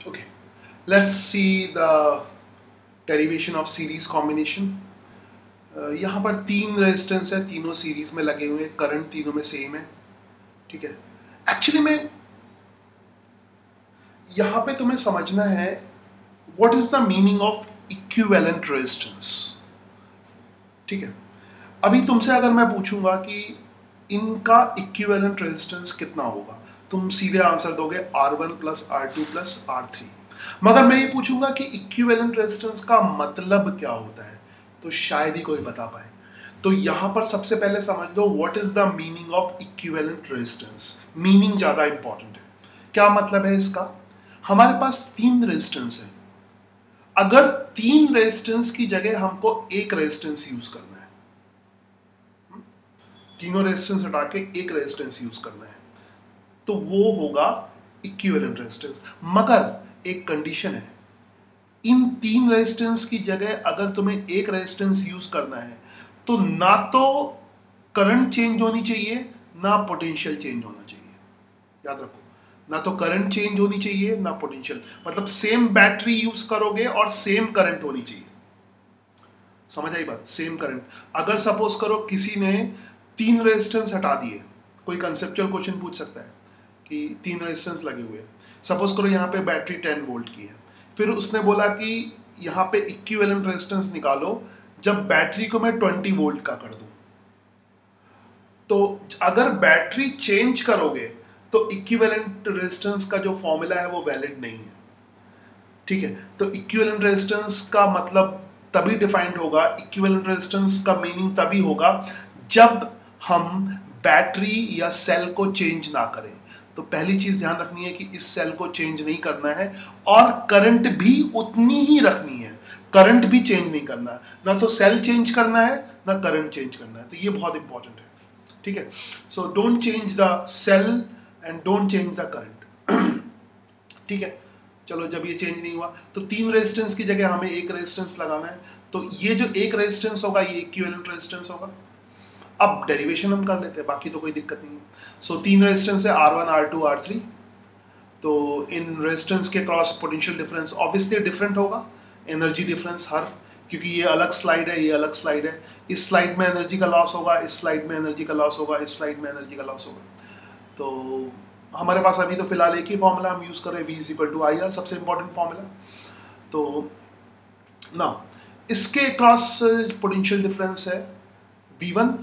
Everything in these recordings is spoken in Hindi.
Okay, let's see the derivation of series combination. यहाँ पर तीन रेजिस्टेंस है, तीनों सीरीज में लगे हुए हैं, करंट तीनों में सेम है. ठीक है. एक्चुअली में यहाँ पे तुम्हें समझना है what is the meaning of equivalent resistance. ठीक है. अभी तुमसे अगर मैं पूछूंगा कि इनका इक्विवेलेंट रेजिस्टेंस कितना होगा, तुम सीधे आंसर दोगे R1 plus R2 plus R3. मगर मैं ये पूछूंगा कि इक्विवेलेंट रेजिस्टेंस का मतलब क्या होता है, तो शायद ही कोई बता पाए. तो यहां पर सबसे पहले समझ लो what is the meaning of equivalent resistance. Meaning ज्यादा इंपॉर्टेंट है. क्या मतलब है इसका? हमारे पास तीन रेजिस्टेंस है. अगर तीन रेजिस्टेंस की जगह हमको एक रेजिस्टेंस यूज करना है, तीनों रेजिस्टेंस हटा के एक रेजिस्टेंस यूज करना है, तो वो होगा इक्विवेलेंट रेजिस्टेंस. मगर एक कंडीशन है, इन तीन रेजिस्टेंस की जगह अगर तुम्हें एक रेजिस्टेंस यूज करना है तो ना तो करंट चेंज होनी चाहिए ना पोटेंशियल चेंज होना चाहिए. याद रखो, ना तो करंट चेंज होनी चाहिए ना पोटेंशियल. मतलब सेम बैटरी यूज करोगे और सेम करंट होनी चाहिए. समझ आई बात? Same current. अगर सपोज करो किसी ने तीन रेजिस्टेंस हटा दिए, कोई कंसेप्चुअल क्वेश्चन पूछ सकता है कि तीन रेजिस्टेंस लगे हुए हैं. सपोज करो यहाँ पे बैटरी 10 वोल्ट की है, फिर उसने बोला कि यहाँ पे इक्विवेलेंट रेजिस्टेंस निकालो जब बैटरी को मैं 20 वोल्ट का कर दूं. तो अगर बैटरी चेंज करोगे तो इक्विवेलेंट रेजिस्टेंस का जो फॉर्मूला है वो वैलिड नहीं है. ठीक है. तो इक्विवेलेंट रेजिस्टेंस का मतलब तभी डिफाइंड होगा, इक्विवेलेंट रेजिस्टेंस का मीनिंग तभी होगा जब हम बैटरी या सेल को चेंज ना करें. तो पहली चीज ध्यान रखनी है कि इस सेल को चेंज नहीं करना है और करंट भी उतनी ही रखनी है. करंट भी चेंज नहीं करना है, ना तो सेल चेंज करना है ना करंट चेंज करना है. तो ये बहुत इंपॉर्टेंट है. ठीक है. So don't change the cell and don't change the current. ठीक है. चलो, जब ये चेंज नहीं हुआ तो तीन रेजिस्टेंस की जगह हमें एक रेजिस्टेंस लगाना है. तो ये जो एक रेजिस्टेंस होगा ये इक्विवेलेंट रेजिस्टेंस होगा. अब डेरिवेशन हम कर लेते हैं, बाकी तो कोई दिक्कत नहीं है. सो तीन रेजिस्टेंस है R1 R2 R3. तो इन रेजिस्टेंस के cross potential difference obviously different होगा. एनर्जी डिफरेंस हर, क्योंकि ये अलग स्लाइड है, ये अलग स्लाइड है. इस स्लाइड में एनर्जी का लॉस होगा, इस स्लाइड में एनर्जी का लॉस होगा, इस स्लाइड में एनर्जी का लॉस होगा. तो हमारे पास अभी तो फिलहाल एक ही फॉर्मूला हम यूज कर रहे हैं, V is equal to IR, सबसे इंपॉर्टेंट फॉर्मूला. तो ना इसके क्रॉस पोटेंशियल डिफरेंस है V1.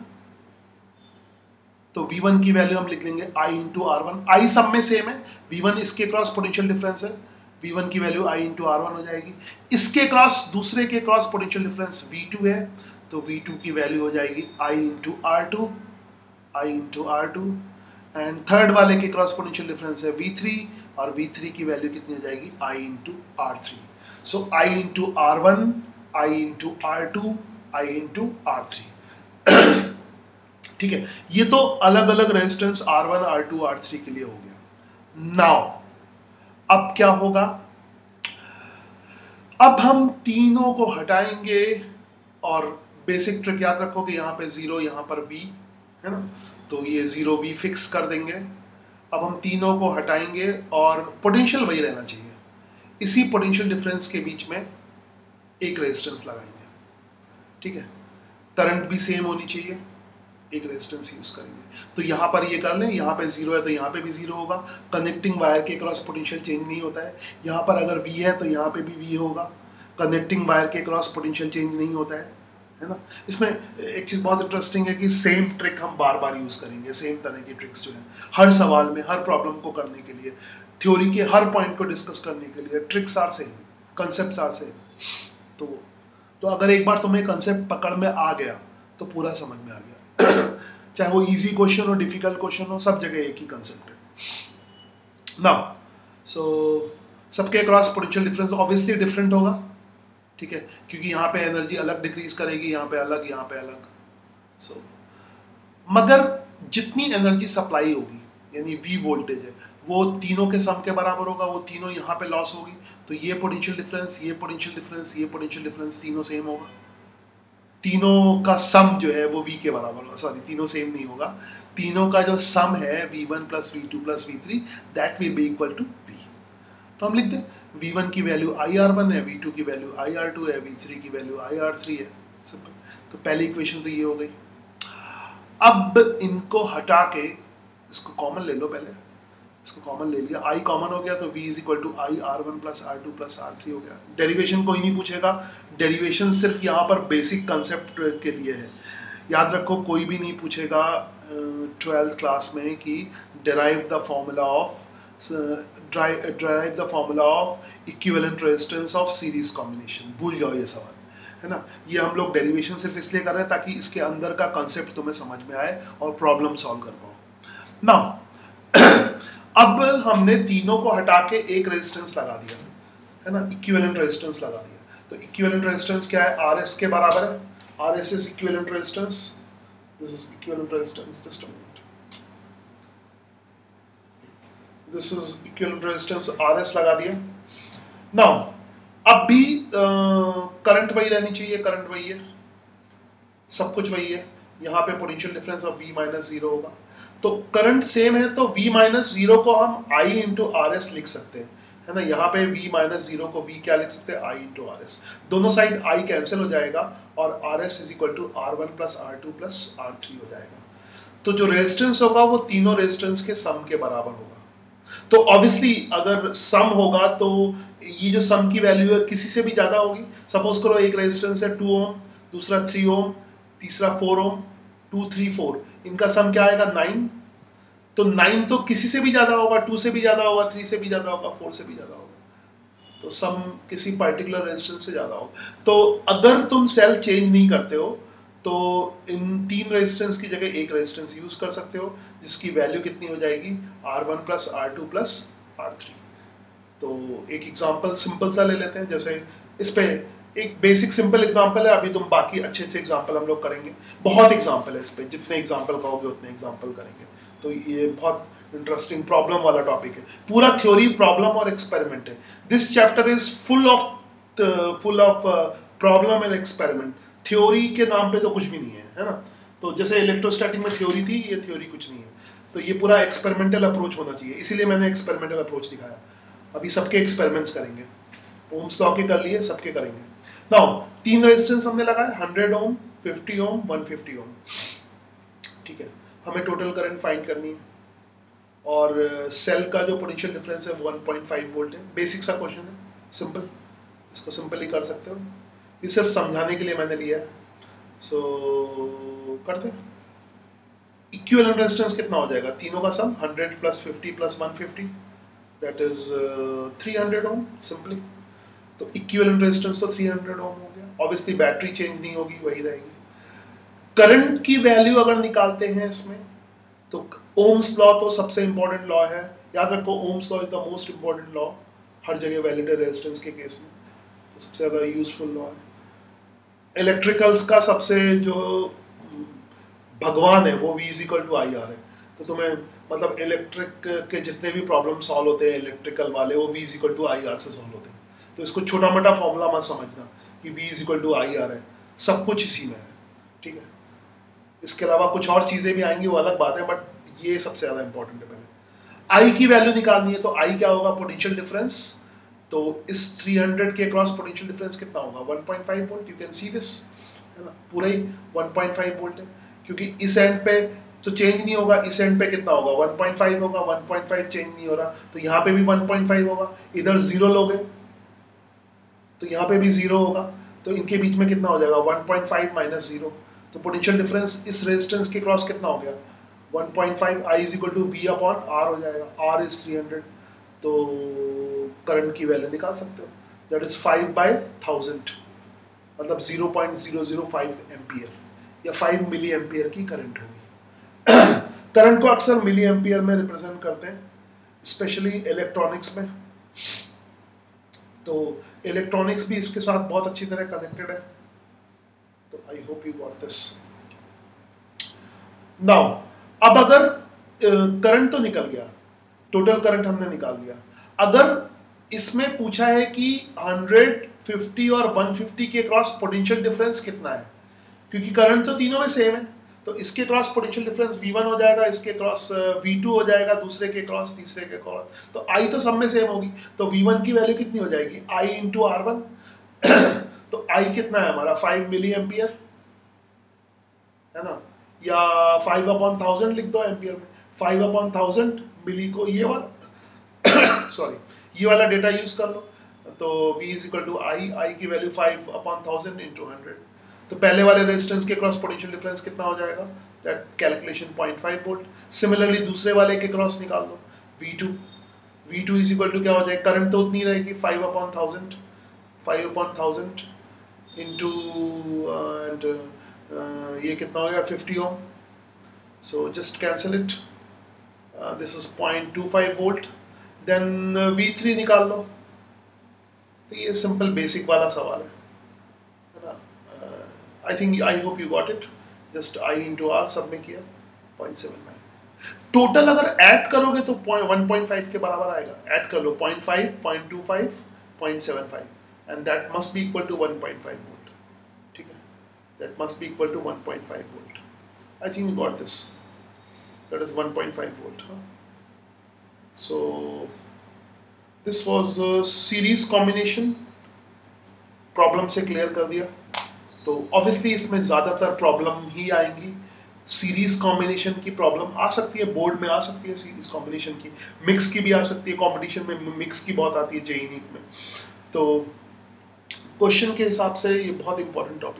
तो V1 की वैल्यू हम लिख लेंगे I इंटू R1. I सब में सेम है. V1 इसके क्रॉस पोटेंशियल डिफरेंस है, V1 की वैल्यू I इंटू R1 हो जाएगी. इसके क्रॉस, दूसरे के क्रॉस पोटेंशियल डिफरेंस V2 है, तो V2 की वैल्यू हो जाएगी I into R2, I into R2. And third वाले के क्रॉस पोटेंशियल डिफरेंस है V3, और V3 की वैल्यू कितनी हो जाएगी I into R3. So I into R1, I into R2, I into R3. ठीक है. ये तो अलग अलग रेजिस्टेंस R1 R2 R3 के लिए हो गया. नाउ अब क्या होगा? अब हम तीनों को हटाएंगे और बेसिक ट्रिक याद रखो कि यहाँ पे 0, यहाँ पर V है ना, तो ये 0V फिक्स कर देंगे. अब हम तीनों को हटाएंगे और पोटेंशियल वही रहना चाहिए. इसी पोटेंशियल डिफरेंस के बीच में एक रेजिस्टेंस लगाएंगे. ठीक है. करंट भी सेम होनी चाहिए, एक रेजिस्टेंस यूज करेंगे. तो यहाँ पर ये कर लें, यहाँ पे 0 है तो यहाँ पे भी 0 होगा. कनेक्टिंग वायर के क्रॉस पोटेंशियल चेंज नहीं होता है. यहाँ पर अगर V है तो यहाँ पे भी V होगा. कनेक्टिंग वायर के क्रॉस पोटेंशियल चेंज नहीं होता है ना. इसमें एक चीज़ बहुत इंटरेस्टिंग है कि सेम ट्रिक हम बार बार यूज करेंगे. सेम तरह की ट्रिक्स जो है हर सवाल में, हर प्रॉब्लम को करने के लिए, थ्योरी के हर पॉइंट को डिस्कस करने के लिए tricks are same, concept are same. तो अगर एक बार तुम्हें कंसेप्ट पकड़ में आ गया तो पूरा समझ में आ गया. चाहे वो इजी क्वेश्चन हो, डिफिकल्ट क्वेश्चन हो, सब जगह एक ही कंसेप्ट है. नाउ सो सबके cross potential difference obviously different होगा. ठीक है. क्योंकि यहाँ पे एनर्जी अलग डिक्रीज करेगी, यहाँ पे अलग, यहाँ पे अलग. सो मगर जितनी एनर्जी सप्लाई होगी, यानी V वोल्टेज है, वो तीनों के सम के बराबर होगा. वो तीनों यहाँ पे लॉस होगी. तो ये पोटेंशियल डिफरेंस, ये पोटेंशियल डिफरेंस, ये पोटेंशियल डिफरेंस तीनों सेम होगा. तीनों का सम जो है वो V के बराबर होगा. सॉरी, तीनों सेम नहीं होगा. तीनों का जो सम है V1 plus V2 plus V3, that will be equal to V. तो हम लिख दें V1 की वैल्यू IR1 है, V2 की वैल्यू IR2 है, V3 की वैल्यू IR3 है। सिंपल। तो पहली इक्वेशन तो ये हो गई। अब इनको हटा के इसको कॉमन ले लो, पहले इसको कॉमन ले लिया, I कॉमन हो गया तो V is equal to IR1 plus R2 plus R3 हो गया। डेरिवेशन कोई नहीं पूछेगा, डेरिवेशन सिर्फ यहाँ पर बेसिक कंसेप्ट के लिए है। याद रखो कोई भी नहीं पूछेगा 12th क्लास में कि derive the formula of equivalent resistance of series combination, भूल जाओ ये सवाल, है ना। ये हम लोग डेरिवेशन सिर्फ इसलिए कर रहे हैं ताकि इसके अंदर का कंसेप्ट तुम्हें समझ में आए और प्रॉब्लम सॉल्व कर पाओ। नाउ अब हमने तीनों को हटा के एक रेजिस्टेंस लगा दिया, है ना, इक्विवेलेंट रेजिस्टेंस लगा दिया। तो इक्विवेलेंट रेजिस्टेंस क्या है? RS के बराबर है। RS is equivalent resistance. This is equivalent resistance. Just a minute. This is equivalent resistance. RS लगा दिया। Now, अब भी करंट वही रहनी चाहिए, करंट वही है, सब कुछ वही है। यहाँ पे potential difference of V minus zero होगा। तो करंट सेम है तो V माइनस जीरो को हम I इंटू RS लिख सकते हैं, है ना। यहाँ पे V माइनस जीरो को V क्या लिख सकते हैं? I into RS। दोनों साइड I कैंसिल हो जाएगा और RS is equal to R1 plus R2 plus R3 हो जाएगा। तो जो रेजिस्टेंस होगा वो तीनों रेजिस्टेंस के सम के बराबर होगा। तो ऑब्वियसली अगर सम होगा तो ये जो सम की वैल्यू है किसी से भी ज़्यादा होगी। सपोज करो एक रेजिस्टेंस है 2 ओम, दूसरा 3 ओम, तीसरा 4 ओम, 2, 3, 4, इनका सम क्या आएगा? 9। तो 9 तो किसी से भी ज़्यादा होगा, 2 से भी ज़्यादा होगा, 3 से भी ज़्यादा होगा, 4 से भी ज़्यादा होगा। तो सम किसी पर्टिकुलर रेजिस्टेंस से ज़्यादा होगा। तो अगर तुम सेल चेंज नहीं करते हो तो इन तीन रेजिस्टेंस की जगह एक रेजिस्टेंस यूज़ कर सकते हो, जिसकी वैल्यू कितनी हो जाएगी? R1 plus R2 plus R3। तो एक एग्जांपल सिंपल सा ले लेते हैं। जैसे इस पे एक बेसिक सिंपल एग्जांपल है, अभी तुम बाकी अच्छे अच्छे एग्जांपल हम लोग करेंगे। बहुत एग्जांपल है इस पे, जितने एग्जांपल कहोगे उतने एग्जांपल करेंगे। तो ये बहुत इंटरेस्टिंग प्रॉब्लम वाला टॉपिक है। पूरा थ्योरी, प्रॉब्लम और एक्सपेरिमेंट है। This chapter is full of problem and experiment. Theory के नाम पे तो कुछ भी नहीं है ना। तो जैसे इलेक्ट्रोस्टैटिक में थ्योरी थी, ये थ्योरी कुछ नहीं है। तो ये पूरा एक्सपेरिमेंटल अप्रोच होना चाहिए, इसीलिए मैंने एक्सपेरिमेंटल अप्रोच दिखाया। अभी सबके एक्सपेरिमेंट्स करेंगे, ओम्स लॉ के कर लिए, सबके करेंगे। नाउ तीन रेजिस्टेंस हमने लगाए, 100 ओम, 50 ओम, 150 ओम। ठीक है, हमें टोटल करंट फाइंड करनी है और सेल का जो पोटेंशियल डिफरेंस है 1.5 वोल्ट है। बेसिक सा क्वेश्चन है, सिंपल, इसको सिंपल ही कर सकते हो। ये सिर्फ समझाने के लिए मैंने लिया है। सो करते हैं। इक्विवेलेंट रेजिस्टेंस कितना हो जाएगा? तीनों का sum 100 plus 50 plus 150, that is 300 ohm simply. तो इक्विवेलेंट रेजिस्टेंस तो 300 ओम हो गया। ऑब्वियसली बैटरी चेंज नहीं होगी, वही रहेगी। करंट की वैल्यू अगर निकालते हैं इसमें तो ओम्स लॉ तो सबसे इंपॉर्टेंट लॉ है। याद रखो Ohm's law is the most important law हर जगह वैलिड रेजिस्टेंस के केस में, तो सबसे ज़्यादा यूजफुल लॉ है। इलेक्ट्रिकल्स का सबसे जो भगवान है वो V is equal to IR है। तो तुम्हें मतलब इलेक्ट्रिक के जितने भी प्रॉब्लम सॉल्व होते हैं इलेक्ट्रिकल वाले, वो V is equal to IR से सॉल्व होते हैं। तो इसको छोटा मोटा फॉर्मूला मत समझना कि V is equal to IR है, सब कुछ इसी में है। ठीक है, इसके अलावा कुछ और चीज़ें भी आएंगी, वो अलग बात है, बट ये सबसे ज़्यादा इंपॉर्टेंट है। पहले I की वैल्यू निकालनी है, तो I क्या होगा? Potential difference. तो इस 300 के अक्रॉस पोटेंशियल डिफरेंस कितना होगा? 1.5 volt. You can see this, है ना, पूरा ही 1.5 वोल्ट है, क्योंकि इस एंड पे तो चेंज नहीं होगा, इस एंड पे कितना होगा? 1.5 होगा। 1.5 चेंज नहीं हो रहा, तो यहाँ पे भी 1.5 होगा। इधर 0 लोगे तो यहाँ पे भी 0 होगा, तो इनके बीच में कितना हो जाएगा? 1.5 माइनस 0। तो पोटेंशियल डिफरेंस इस रेजिस्टेंस के क्रॉस कितना हो गया? 1.5। I is equal to V upon R हो जाएगा। R is 300। तो करंट की वैल्यू निकाल सकते हो, दैट इज 5/1000, मतलब 0.005 एम्पियर या 5 मिली एम्पियर की करंट होगी। करंट को अक्सर मिली एम्पियर में रिप्रेजेंट करते हैं, स्पेशली इलेक्ट्रॉनिक्स में। तो इलेक्ट्रॉनिक्स भी इसके साथ बहुत अच्छी तरह कनेक्टेड है। तो I hope you got this. Now अब अगर करंट तो निकल गया, टोटल करंट हमने निकाल दिया। अगर इसमें पूछा है कि 100, 50 और 150 के क्रॉस पोटेंशियल डिफरेंस कितना है, क्योंकि करंट तो तीनों में सेम है, तो इसके क्रॉस पोटेंशियल डिफरेंस V1 हो जाएगा, इसके क्रॉस V2 हो जाएगा, दूसरे के क्रॉस तीसरे के क्रॉस, तो I तो सब में सेम होगी, तो V1 की वैल्यू कितनी हो जाएगी I इंटू R1 तो I कितना है हमारा 5 मिली एम्पियर है ना, या 5/1000 लिख दो एम्पियर में, 5/1000 मिली को ये वाला सॉरी ये वाला डेटा यूज कर लो, तो V is equal to I की वैल्यू 5/1000 इंटू 100, तो पहले वाले रेजिस्टेंस के क्रॉस पोटेंशियल डिफरेंस कितना हो जाएगा, दैट कैलकुलेशन 0.5 वोल्ट। सिमिलरली दूसरे वाले के क्रॉस निकाल दो V2 इज इक्वल टू क्या हो जाएगा, करंट तो उतनी रहेगी 5/1000 इंटू एंड ये कितना हो गया 50 ohm, so just cancel it, this is 0.25 volt. Then V3 निकाल लो, तो ये सिंपल बेसिक वाला सवाल है ना, I hope you got it, just I into R सब में किया 0.79, टोटल अगर ऐड करोगे तो 1.5 के बराबर आएगा, ऐड कर लो 0.5, 0.25, 0.75 and that must be equal to 1.5 volt, ठीक है, that must be equal to 1.5 volt, I think you got this, that is 1.5 volt. So this was series combination, problem से क्लियर कर दिया, तो ऑब्वियसली इसमें ज़्यादातर प्रॉब्लम ही आएंगी, सीरीज कॉम्बिनेशन की प्रॉब्लम आ सकती है, बोर्ड में आ सकती है सीरीज कॉम्बिनेशन की, मिक्स की भी आ सकती है, कंपटीशन में मिक्स की बहुत आती है JEE नीट में, तो क्वेश्चन के हिसाब से ये बहुत इंपॉर्टेंट टॉपिक